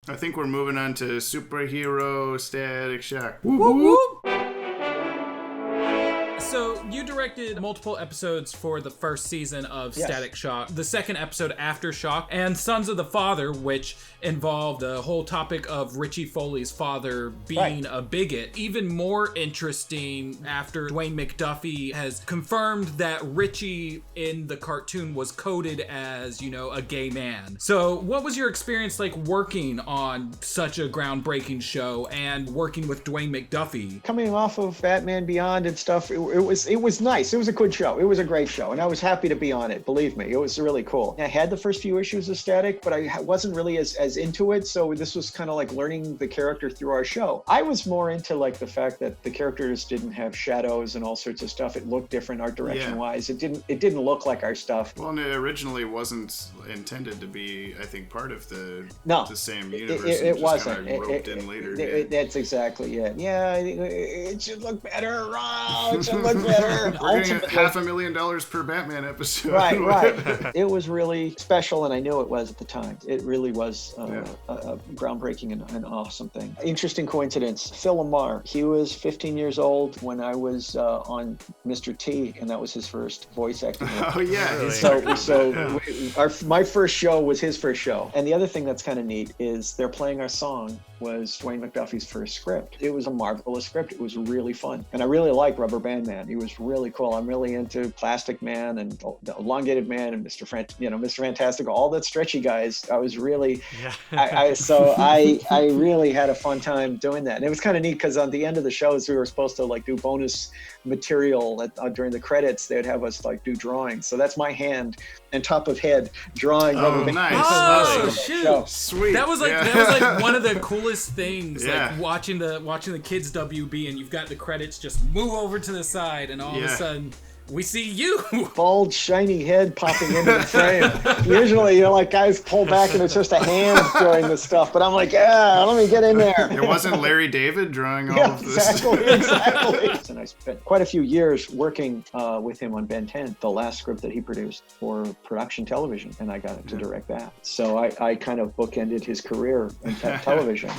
I think we're moving on to Superhero Static Shock. Whoop, whoop. So you directed multiple episodes for the first season of Static Shock, the second episode after Shock, and Sons of the Father, which involved the whole topic of Richie Foley's father being a bigot. Even more interesting after Dwayne McDuffie has confirmed that Richie in the cartoon was coded as, you know, a gay man. So what was your experience like working on such a groundbreaking show and working with Dwayne McDuffie? Coming off of Batman Beyond and stuff, it was nice. It was a good show. It was a great show, and I was happy to be on it. Believe me, it was really cool. I had the first few issues of Static, but I wasn't really as into it. So this was kind of like learning the character through our show. I was more into like the fact that the characters didn't have shadows and all sorts of stuff. It looked different art direction wise. It didn't look like our stuff. Well, and it originally wasned intended to be, I think, part of the same universe. It wasn't. Kind of roped in later. That's exactly it. Yeah, it should look better. It should look better. We're getting $500,000 per Batman episode. Right. It was really special, and I knew it was at the time. It really was a groundbreaking and an awesome thing. Interesting coincidence. Phil Lamar, he was 15 years old when I was on Mr. T, and that was his first voice acting. Oh, yeah. Really? My first show was his first show. And the other thing that's kind of neat is they're playing our song was Dwayne McDuffie's first script. It was a marvelous script. It was really fun. And I really like Rubber Band Man. He was really cool. I'm really into Plastic Man and the Elongated Man and Mr. Fantastic, all that stretchy guys. I was really, I really had a fun time doing that. And it was kind of neat because on the end of the shows, we were supposed to like do bonus material during the credits. They'd have us like do drawings. So that's my hand and top of head drawing Rubber Band. Nice. Oh, shoot. Sweet. That was like one of the coolest things, like watching the kids WB, and you've got the credits just move over to the side, and all of a sudden we see you. Bald, shiny head popping into the frame. Usually, like guys pull back and it's just a hand drawing this stuff. But I'm like, let me get in there. It wasn't Larry David drawing all of this. Exactly. And I spent quite a few years working with him on Ben 10, the last script that he produced for production television, and I got to direct that. So I kind of bookended his career in television.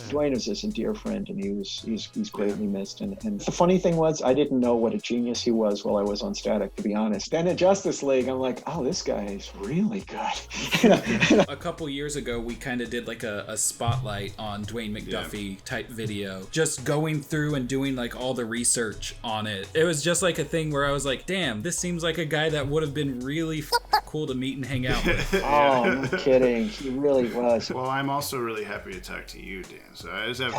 Dwayne was just a dear friend, and he's greatly missed. And the funny thing was, I didn't know what a genius he was while I was on Static, to be honest. Then at Justice League, I'm like, oh, this guy is really good. A couple years ago, we kind of did like a spotlight on Dwayne McDuffie type video, just going through and doing like all the research on it. It was just like a thing where I was like, damn, this seems like a guy that would have been really cool to meet and hang out with. Oh, no kidding. He really was. Well, I'm also really happy to talk to you, Dan. So I just have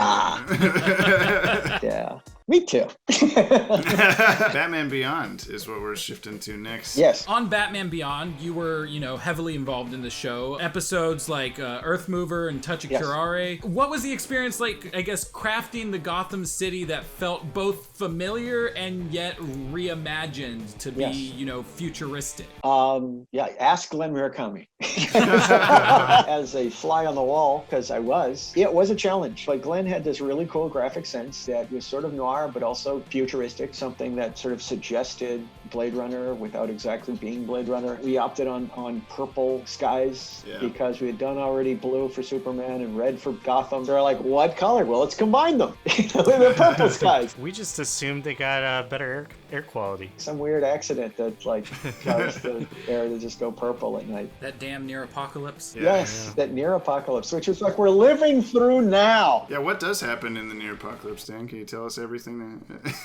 Yeah. Me too. Batman Beyond is what we're shifting to next. Yes. On Batman Beyond, you were, heavily involved in the show. Episodes like Earth Mover and Touch of Curare. What was the experience like, I guess, crafting the Gotham City that felt both familiar and yet reimagined to be, futuristic? Ask Glenn Murakami. As a fly on the wall, because I was. It was a challenge. But Glenn had this really cool graphic sense that was sort of noir, but also futuristic, something that sort of suggested Blade Runner without exactly being Blade Runner. We opted on purple skies because we had done already blue for Superman and red for Gotham. They're like, what color? Well, let's combine them. They're purple skies. We just assumed they got better air quality. Some weird accident that caused the air to just go purple at night. That damn near apocalypse. That near apocalypse, which is like we're living through now. Yeah, what does happen in the near apocalypse, Dan? Can you tell us everything?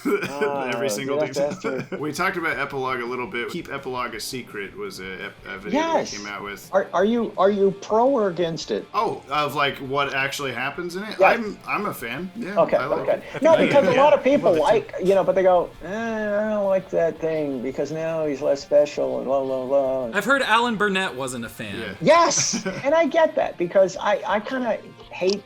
Every single detail. We talked about Epilogue a little bit. Keep Epilogue a Secret was a video that we came out with. Are you pro or against it? Oh, of like what actually happens in it? Yeah. I'm a fan. Yeah. Okay. No, because a lot of people but they go, I don't like that thing because now he's less special and blah blah blah. I've heard Alan Burnett wasn't a fan. Yeah. Yes, and I get that because I kind of hate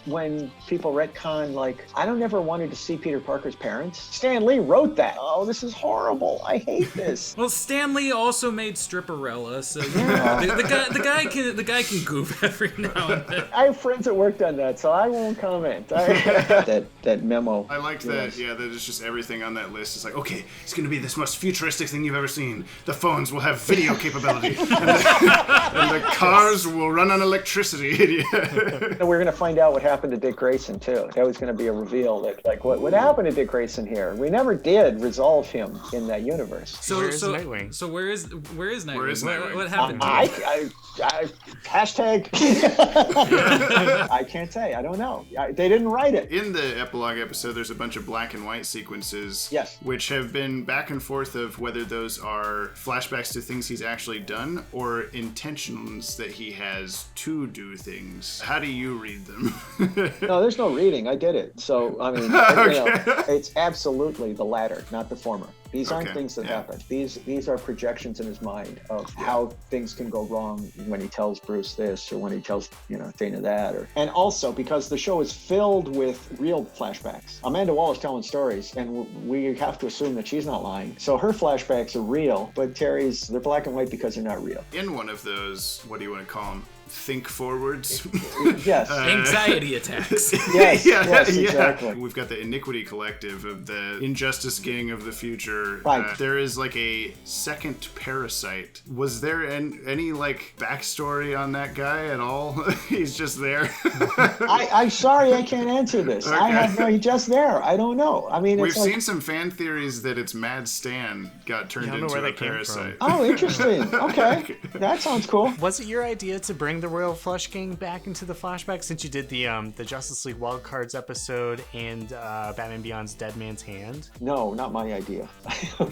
when people retcon, like, I don't ever wanted to see Peter Parker's parents. Stan Lee wrote that. Oh, this is horrible. I hate this. Well, Stan Lee also made Stripperella, so the guy can goof every now and then. I have friends that worked on that, so I won't comment. That memo. I liked that. Yeah, that is just everything on that list. It's like, okay, it's going to be this most futuristic thing you've ever seen. The phones will have video capability, and the cars will run on electricity. And we're going to find out what happened to Dick Grayson too. That was going to be a reveal. That, like, what happened to Dick Grayson here? We never did resolve him in that universe. So Nightwing? So where is Nightwing? Where is Nightwing? What happened? Hashtag. I can't say. I don't know. They didn't write it. In the epilogue episode, there's a bunch of black and white sequences. Yes. Which have been back and forth of whether those are flashbacks to things he's actually done or intentions that he has to do things. How do you read them? No, there's no reading. I did it. So, I mean, it's absolutely the latter, not the former. These aren't things that happen. These are projections in his mind of how things can go wrong when he tells Bruce this or when he tells, Dana that. And also because the show is filled with real flashbacks. Amanda Wallace telling stories, and we have to assume that she's not lying. So her flashbacks are real, but Terry's, they're black and white because they're not real. In one of those, what do you want to call them? Think forwards. Yes. Anxiety attacks. Yes, exactly. We've got the Iniquity Collective of the Injustice Gang of the future. Right. There is like a second parasite. Was there any like backstory on that guy at all? He's just there. I'm sorry, I can't answer this. Okay. He's just there. I don't know. I mean, we've seen some fan theories that it's Mad Stan got turned into a parasite. Oh, interesting. Okay, that sounds cool. Was it your idea to bring the Royal Flush Gang back into the flashback since you did the Justice League Wildcards episode and Batman Beyond's Dead Man's Hand? No, not my idea.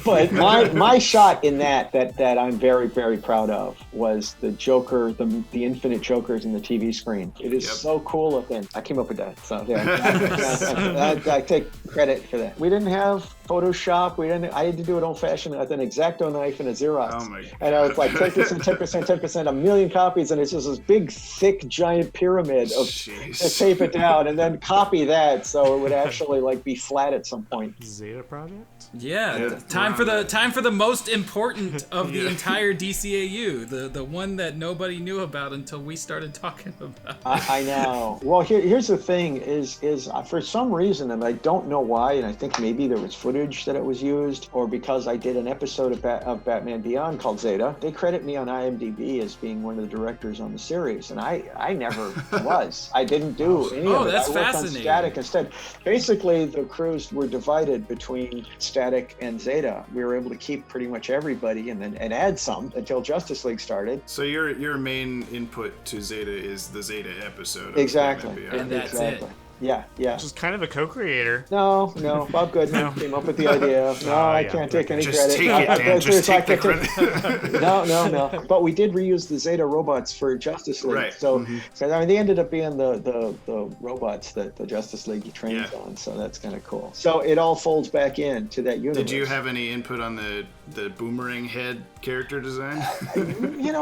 But my shot in that I'm very, very proud of was the Joker, the infinite Jokers in the TV screen. It is so cool looking. I came up with that. So I take credit for that. We didn't have Photoshop. I had to do it old-fashioned with an X-Acto knife and a Xerox. Oh my God. And I was like, 10%, 10%, 10%, a million copies, and it's just this big, thick, giant pyramid of to tape it down, and then copy that so it would actually like be flat at some point. Zeta Project? Yeah, time for the most important of the entire DCAU, the one that nobody knew about until we started talking about. I know. Well, here's the thing: is for some reason, and I don't know why, and I think maybe there was footage that it was used, or because I did an episode of Batman Beyond called Zeta, they credit me on IMDb as being one of the directors on the series, and I never was. I didn't do any of it. That's I worked fascinating. on Static instead. Basically, the crews were divided between Static and Zeta. We were able to keep pretty much everybody and add some until Justice League started. So your main input to Zeta is the Zeta episode. Exactly. And that's it. Yeah. Just kind of a co-creator. No, Bob Goodman came up with the idea. No, I can't take any credit. Take it, Dan. Just take the credit. No. But we did reuse the Zeta robots for Justice League. Right. So I mean, they ended up being the robots that the Justice League trains on. So that's kind of cool. So it all folds back into that universe. Did you have any input on the boomerang head character design?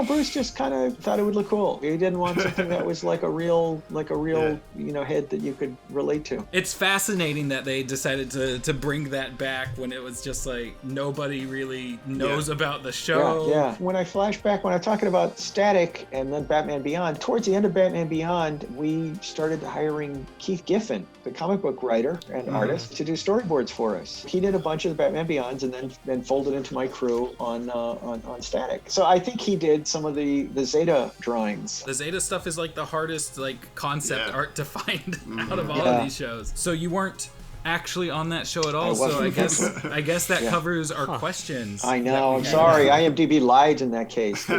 Bruce just kind of thought it would look cool. He didn't want something that was like a real head that you could relate to. It's fascinating that they decided to bring that back when it was just like nobody really knows about the show. Yeah. When I flash back, when I'm talking about Static and then Batman Beyond, towards the end of Batman Beyond, we started hiring Keith Giffen, the comic book writer and artist, to do storyboards for us. He did a bunch of the Batman Beyonds and then folded into my crew on Static. So I think he did some of the Zeta drawings. The Zeta stuff is like the hardest concept art to find out of all of these shows. So you weren't actually on that show at all, so I guess that covers our questions. I know. I'm sorry. IMDb lied in that case. They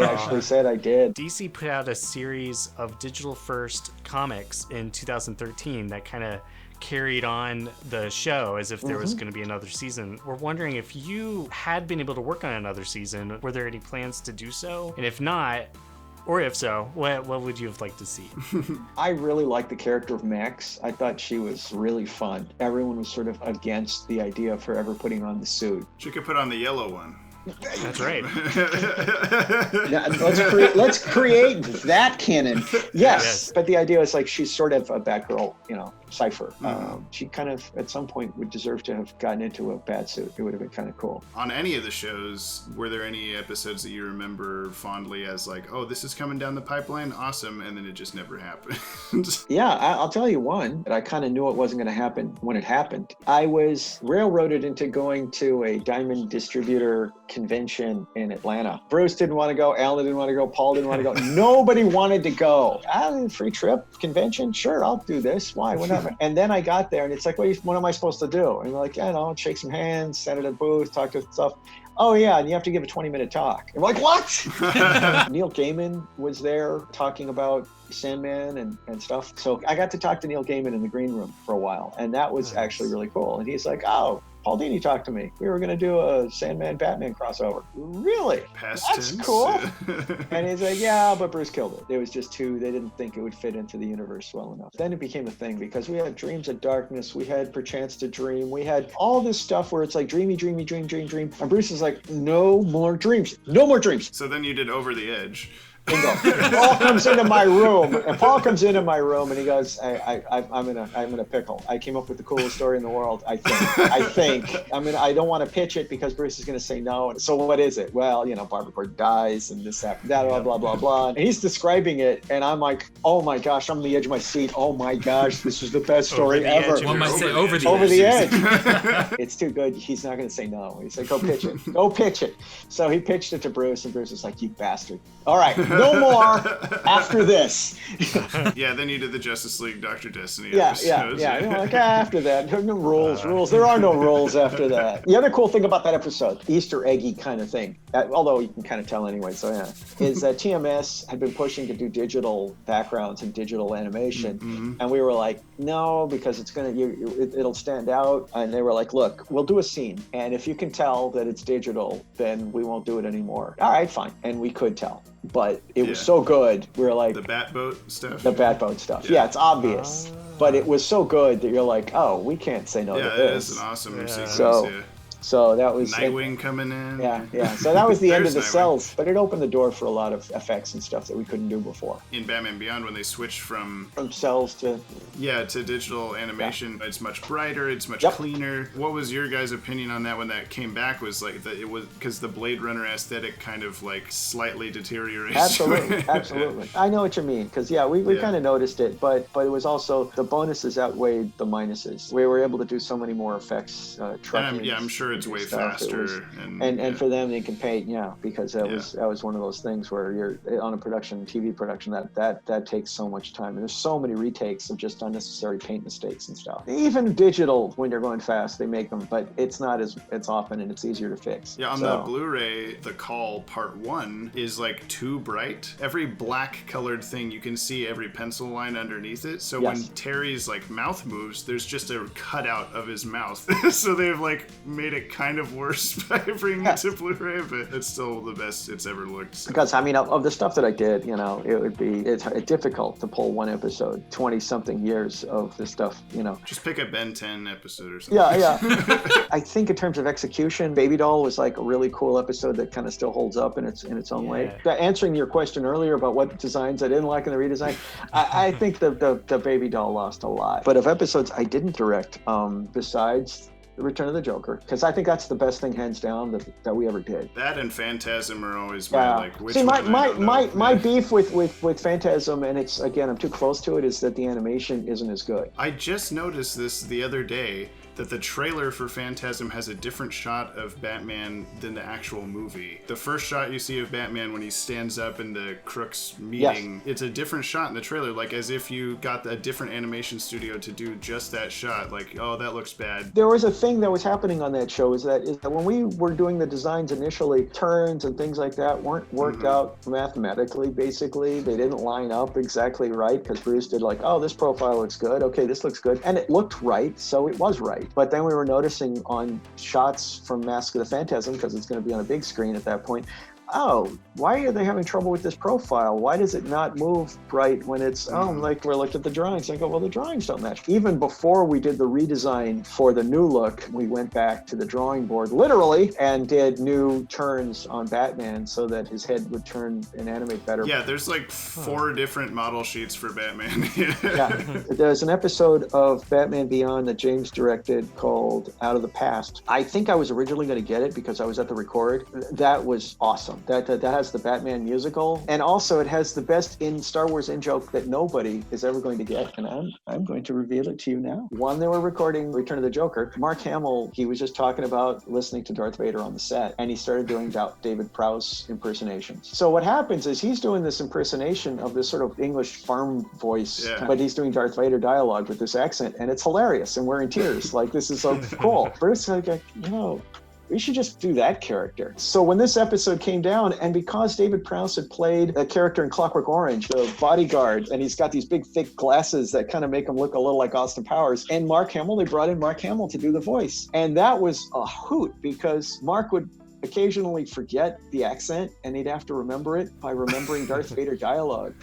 actually said I did. DC put out a series of digital-first comics in 2013 that kind of carried on the show as if there was going to be another season. We're wondering if you had been able to work on another season. Were there any plans to do so? And if not, or if so, what would you have liked to see? I really liked the character of Max. I thought she was really fun. Everyone was sort of against the idea of her ever putting on the suit. She could put on the yellow one. That's right. Let's create that canon. Yes. But the idea is like she's sort of a Batgirl, cipher. She kind of at some point would deserve to have gotten into a bat suit. It would have been kind of cool. On any of the shows, were there any episodes that you remember fondly as like, oh, this is coming down the pipeline, awesome, and then it just never happened? Yeah, I'll tell you one that I kind of knew it wasn't going to happen when it happened. I was railroaded into going to a diamond distributor convention in Atlanta. Bruce didn't want to go, Alan didn't want to go, Paul didn't want to go. Nobody wanted to go. Free trip, convention? Sure, I'll do this. Why? What not? And then I got there and it's like, what am I supposed to do? And you're like, shake some hands, stand at a booth, talk to stuff. Oh yeah, and you have to give a 20-minute talk. I'm like, what? Neil Gaiman was there talking about Sandman and stuff. So I got to talk to Neil Gaiman in the green room for a while, and that was actually really cool. And he's like, oh, Paul Dini talked to me. We were going to do a Sandman-Batman crossover. Really? Past That's tense. cool. And he's like, yeah, but Bruce killed it. It was just they didn't think it would fit into the universe well enough. Then it became a thing because we had Dreams of Darkness. We had Perchance to Dream. We had all this stuff where it's like dreamy, dreamy, dream. And Bruce is like, no more dreams. No more dreams. So then you did Over the Edge. Bingo. Paul comes into my room, and he goes, I'm in a pickle. I came up with the coolest story in the world, I think. I don't want to pitch it because Bruce is going to say no. So what is it? Well, Barbara Gordon dies and this, that, blah, blah, blah, blah. And he's describing it, and I'm like, oh my gosh, I'm on the edge of my seat. Oh my gosh, this is the best story ever. One might say over the edge. It's too good. He's not going to say no. He's like, go pitch it. Go pitch it. So he pitched it to Bruce, and Bruce was like, you bastard. All right. No more after this. Yeah, then you did the Justice League Dr. Destiny episodes. Yeah. Like after that, no rules. There are no rules after that. The other cool thing about that episode, Easter eggy kind of thing, although you can kind of tell anyway, so yeah, is that TMS had been pushing to do digital backgrounds and digital animation, and we were like, no, because it'll stand out. And they were like, look, we'll do a scene, and if you can tell that it's digital, then we won't do it anymore. All right, fine. And we could tell. But it was so good. We were like... The Batboat stuff? The Batboat stuff. Yeah, it's obvious. But it was so good that you're like, oh, we can't say no to this. Yeah, it is an awesome sequence, So that was... Nightwing coming in. Yeah. So that was the end of the cells. But it opened the door for a lot of effects and stuff that we couldn't do before. In Batman Beyond, when they switched from cells to... Yeah, to digital animation, it's much brighter, it's much cleaner. What was your guys' opinion on that when that came back? Was like that it was because the Blade Runner aesthetic kind of like slightly deteriorated. Absolutely. I know what you mean, because we kind of noticed it, but it was also the bonuses outweighed the minuses. We were able to do so many more effects. I'm sure it's way faster, and for them they can paint, because that was one of those things where you're on a TV production that takes so much time, and there's so many retakes of just unnecessary paint mistakes and stuff. Even digital, when you're going fast, they make them, but it's not as often, and it's easier to fix. Yeah, on the Blu-ray, The Call Part 1 is like too bright. Every black colored thing, you can see every pencil line underneath it. So when Terry's like mouth moves, there's just a cutout of his mouth. So they've like made it kind of worse by bringing it to Blu-ray, but it's still the best it's ever looked. So. Because of the stuff that I did, it would be difficult to pull one episode, 20-something years of this stuff, Just pick a Ben 10 episode or something. Yeah. I think in terms of execution, Baby Doll was like a really cool episode that kind of still holds up in its own way. Answering your question earlier about what designs I didn't like in the redesign, I think the Baby Doll lost a lot. But of episodes I didn't direct, besides The Return of the Joker, because I think that's the best thing, hands down, that we ever did. That and Phantasm are always which my beef with Phantasm, and it's, again, I'm too close to it, is that the animation isn't as good. I just noticed this the other day, that the trailer for Phantasm has a different shot of Batman than the actual movie. The first shot you see of Batman when he stands up in the Crooks meeting, it's a different shot in the trailer, like as if you got a different animation studio to do just that shot. Like, oh, that looks bad. There was a thing that was happening on that show is that when we were doing the designs initially, turns and things like that weren't worked out mathematically, basically. They didn't line up exactly right, because Bruce did like, oh, this profile looks good. Okay, this looks good. And it looked right, so it was right. But then we were noticing on shots from Mask of the Phantasm, because it's going to be on a big screen at that point, oh, why are they having trouble with this profile? Why does it not move right when it's, like we're looking at the drawings. I go, well, the drawings don't match. Even before we did the redesign for the new look, we went back to the drawing board, literally, and did new turns on Batman so that his head would turn and animate better. Yeah, there's like 4 different model sheets for Batman. Yeah, there's an episode of Batman Beyond that James directed called Out of the Past. I think I was originally going to get it because I was at the record. That was awesome. That has the Batman musical, and also it has the best in Star Wars in-joke that nobody is ever going to get, and I'm going to reveal it to you now. When they were recording Return of the Joker, Mark Hamill, he was just talking about listening to Darth Vader on the set, and he started doing David Prowse impersonations. So what happens is he's doing this impersonation of this sort of English farm voice, but he's doing Darth Vader dialogue with this accent, and it's hilarious, and we're in tears. Like, this is so cool. Bruce, like, we should just do that character. So when this episode came down, and because David Prowse had played a character in Clockwork Orange, the bodyguard, and he's got these big, thick glasses that kind of make him look a little like Austin Powers, and Mark Hamill, they brought in Mark Hamill to do the voice. And that was a hoot, because Mark would occasionally forget the accent, and he'd have to remember it by remembering Darth Vader dialogue.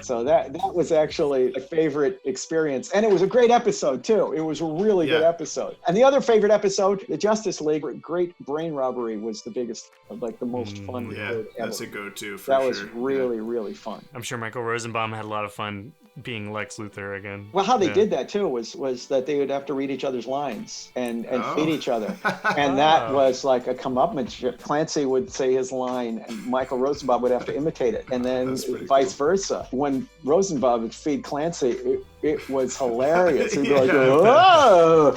So that was actually a favorite experience, and it was a great episode too. It was a really good episode. And the other favorite episode, the Justice League, Great Brain Robbery, was the biggest, like the most fun. Yeah, that's a go-to for that sure. was really, really fun. I'm sure Michael Rosenbaum had a lot of fun being Lex Luthor again. Well, how they did that too was that they would have to read each other's lines and feed each other, and that was like a comeuppance. Clancy would say his line, and Michael Rosenbaum would have to imitate it, and then vice versa. When Rosenbaum would feed Clancy, it was hilarious. He'd be like, "Whoa!"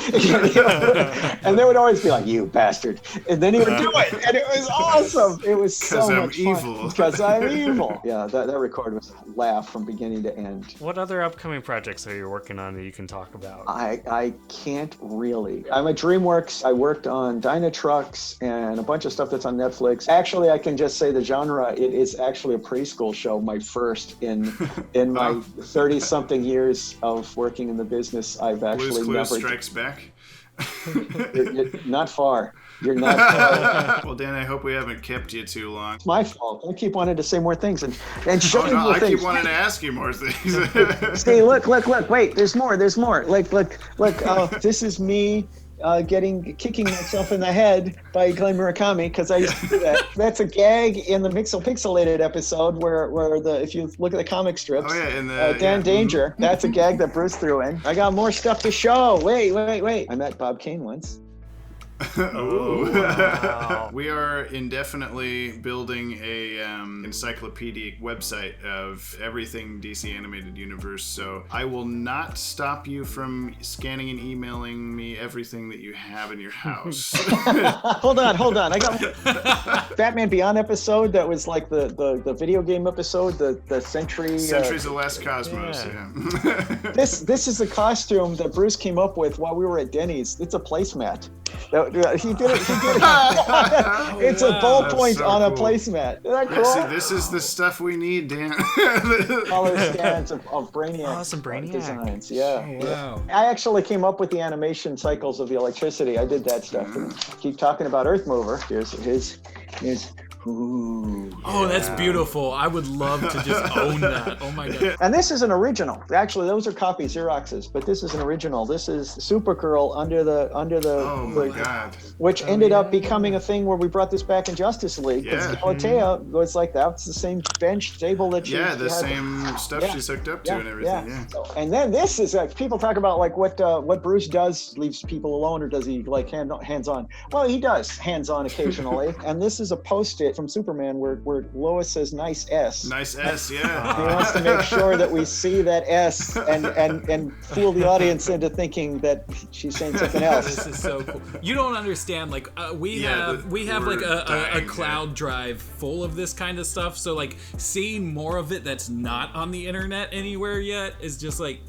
And they would always be like, "You bastard!" And then he would do it, and it was awesome. It was so much fun. Because I'm evil. Yeah, that record was a laugh from beginning to end. What other upcoming projects are you working on that you can talk about? I can't really. I'm at DreamWorks. I worked on Dyna Trucks and a bunch of stuff that's on Netflix. Actually, I can just say the genre. It is actually a preschool show, my first in my 30-something years of working in the business. I've actually Blue's Clues Strikes Back. You're not far. You're not far. Well, Dan, I hope we haven't kept you too long. It's my fault. I keep wanting to say more things and show you more I things. keep wanting to ask you more things. See, look. Wait, there's more. Look. This is me kicking myself in the head by Glenn Murakami, because I used to do that. That's a gag in the Pixelated episode where if you look at the comic strips, Dan Danger, that's a gag that Bruce threw in. I got more stuff to show. Wait. I met Bob Kane once. Wow. We are indefinitely building a encyclopedic website of everything DC Animated Universe, so I will not stop you from scanning and emailing me everything that you have in your house. Hold on. I got Batman Beyond episode that was like the video game episode, the Centuries of Last Cosmos. Yeah. This is a costume that Bruce came up with while we were at Denny's. It's a placemat. He did it. It's a ballpoint on a placemat. Isn't that cool? See, this is the stuff we need, Dan. Color scans of Brainiac. Awesome Brainiac designs. Yeah. Oh, wow. I actually came up with the animation cycles of the electricity. I did that stuff. Keep talking about Earth Mover. Here's. Ooh, oh, that's beautiful. I would love to just own that. Oh my god. And this is an original. Actually, those are copy Xeroxes, but this is an original. This is Supergirl under the Oh my god. Which ended up becoming a thing where we brought this back in Justice League. Because Galatea was like, that's the same bench table that she had. The same stuff she's hooked up to and everything. Yeah. So, and then this is like, people talk about like what Bruce does, leaves people alone, or does he like hands on? Well, he does hands on occasionally. And this is a post-it from Superman where Lois says nice S. Nice S, yeah. He wants to make sure that we see that S and fool the audience into thinking that she's saying something else. This is so cool. You don't understand. Like we have like a cloud drive full of this kind of stuff. So like seeing more of it that's not on the internet anywhere yet is just like,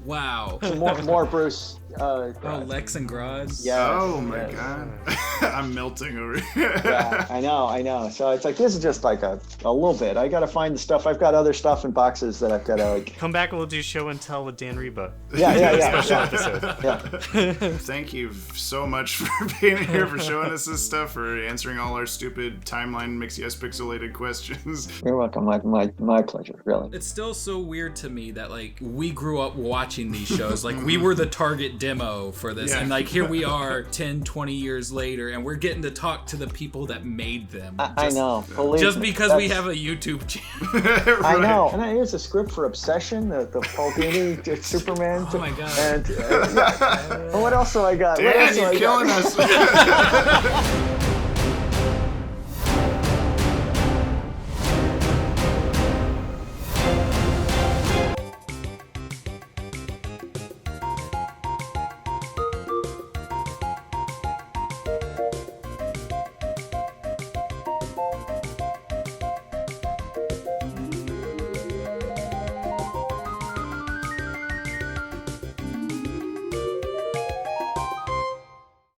wow. More Bruce Lex and Grodd. Yeah. Oh my god. I'm melting over here. Yeah, I know. So it's like, this is just like a little bit. I got to find the stuff. I've got other stuff in boxes that I've got to like. Come back and we'll do show and tell with Dan Riba. Yeah. Special episode. Yeah. Thank you so much for being here, for showing us this stuff, for answering all our stupid timeline mix yes pixelated questions. You're welcome. My pleasure, really. It's still so weird to me that like we grew up watching these shows. Like we were the target demo for this. Yeah. And like here we are 10, 20 years later and we're getting to talk to the people that made them. I know. Believe Just me, because we have a YouTube channel. Right. I know. And here's a script for Obsession, the Paul Dini Superman. Oh my god. And what else do I got? Dan, you're killing us.